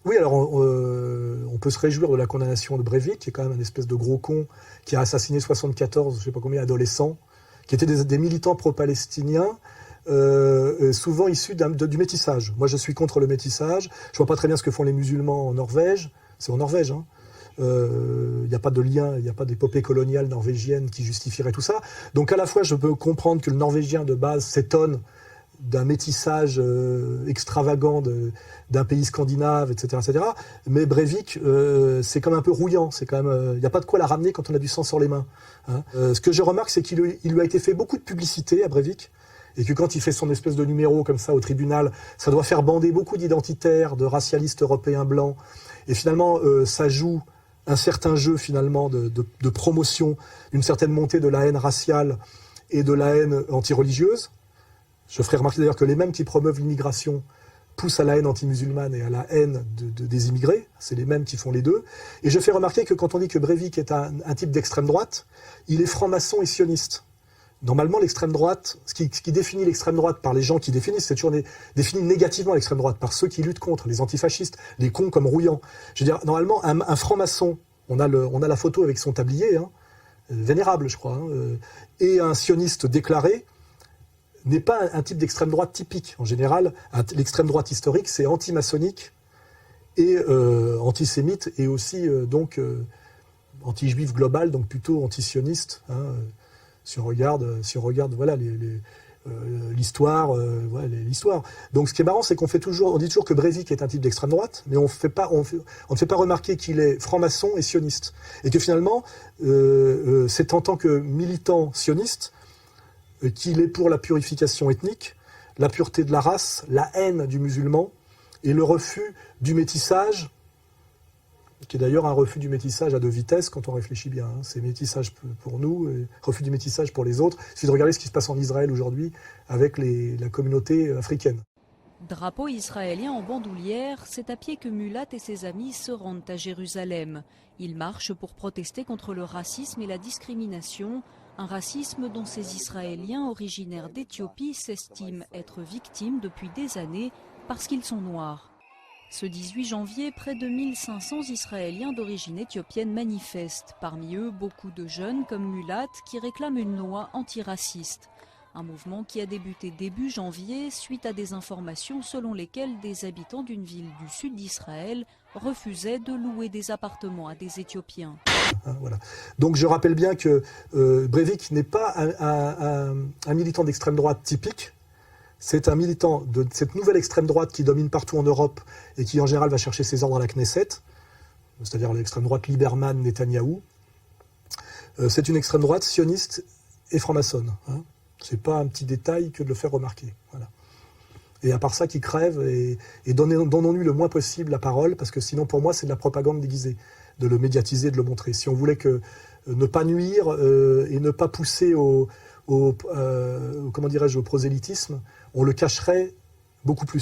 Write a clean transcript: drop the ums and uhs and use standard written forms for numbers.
Oui, alors on peut se réjouir de la condamnation de Breivik, qui est quand même un espèce de gros con, qui a assassiné 74, je ne sais pas combien, adolescents, qui étaient des militants pro-palestiniens, souvent issus du métissage. Moi, je suis contre le métissage. Je vois pas très bien ce que font les musulmans en Norvège. C'est en Norvège, hein. Il n'y a pas de lien, il n'y a pas d'épopée coloniale norvégienne qui justifierait tout ça. Donc à la fois, je peux comprendre que le Norvégien de base s'étonne d'un métissage extravagant d'un pays scandinave, etc., etc. Mais Breivik, c'est quand même un peu rouillant. C'est quand même, il n'y a pas de quoi la ramener quand on a du sang sur les mains. Hein. Ce que je remarque, c'est qu'il lui a été fait beaucoup de publicité à Breivik, et que quand il fait son espèce de numéro comme ça au tribunal, ça doit faire bander beaucoup d'identitaires, de racialistes européens blancs. Et finalement, ça joue un certain jeu finalement de promotion, une certaine montée de la haine raciale et de la haine anti-religieuse. Je ferai remarquer d'ailleurs que les mêmes qui promeuvent l'immigration poussent à la haine anti-musulmane et à la haine des immigrés. C'est les mêmes qui font les deux. Et je fais remarquer que quand on dit que Breivik est un type d'extrême droite, il est franc-maçon et sioniste. Normalement, l'extrême droite, ce qui définit l'extrême droite par les gens qui définissent, c'est toujours défini négativement l'extrême droite, par ceux qui luttent contre, les antifascistes, les cons comme Rouillant. Je veux dire, normalement, un franc-maçon, on a la photo avec son tablier, hein, vénérable, je crois, hein, et un sioniste déclaré, n'est pas un type d'extrême droite typique. En général, l'extrême droite historique, c'est anti-maçonnique et antisémite, et aussi donc anti-juif global, donc plutôt anti-sioniste. Hein, si on regarde, voilà l'histoire, voilà, l'histoire. Donc, ce qui est marrant, c'est on dit toujours que Breivik est un type d'extrême droite, mais on ne fait pas remarquer qu'il est franc-maçon et sioniste, et que finalement, c'est en tant que militant sioniste qu'il est pour la purification ethnique, la pureté de la race, la haine du musulman et le refus du métissage, qui est d'ailleurs un refus du métissage à deux vitesses quand on réfléchit bien. Hein. C'est métissage pour nous, et refus du métissage pour les autres. Il suffit de regarder ce qui se passe en Israël aujourd'hui avec la communauté africaine. Drapeau israélien en bandoulière, c'est à pied que Mulat et ses amis se rendent à Jérusalem. Ils marchent pour protester contre le racisme et la discrimination, un racisme dont ces Israéliens originaires d'Éthiopie s'estiment être victimes depuis des années parce qu'ils sont noirs. Ce 18 janvier, près de 1500 Israéliens d'origine éthiopienne manifestent. Parmi eux, beaucoup de jeunes comme Mulat qui réclament une loi antiraciste. Un mouvement qui a débuté début janvier suite à des informations selon lesquelles des habitants d'une ville du sud d'Israël refusaient de louer des appartements à des Éthiopiens. Voilà. Donc je rappelle bien que Breivik n'est pas un militant d'extrême droite typique. C'est un militant de cette nouvelle extrême droite qui domine partout en Europe et qui en général va chercher ses ordres à la Knesset, c'est-à-dire l'extrême droite Lieberman, Netanyahou. C'est une extrême droite sioniste et franc-maçonne. Hein. C'est pas un petit détail que de le faire remarquer. Voilà. Et à part ça, qui crève et donnons-lui le moins possible la parole, parce que sinon pour moi c'est de la propagande déguisée, de le médiatiser, de le montrer. Si on voulait ne pas nuire et ne pas pousser au prosélytisme, on le cacherait beaucoup plus.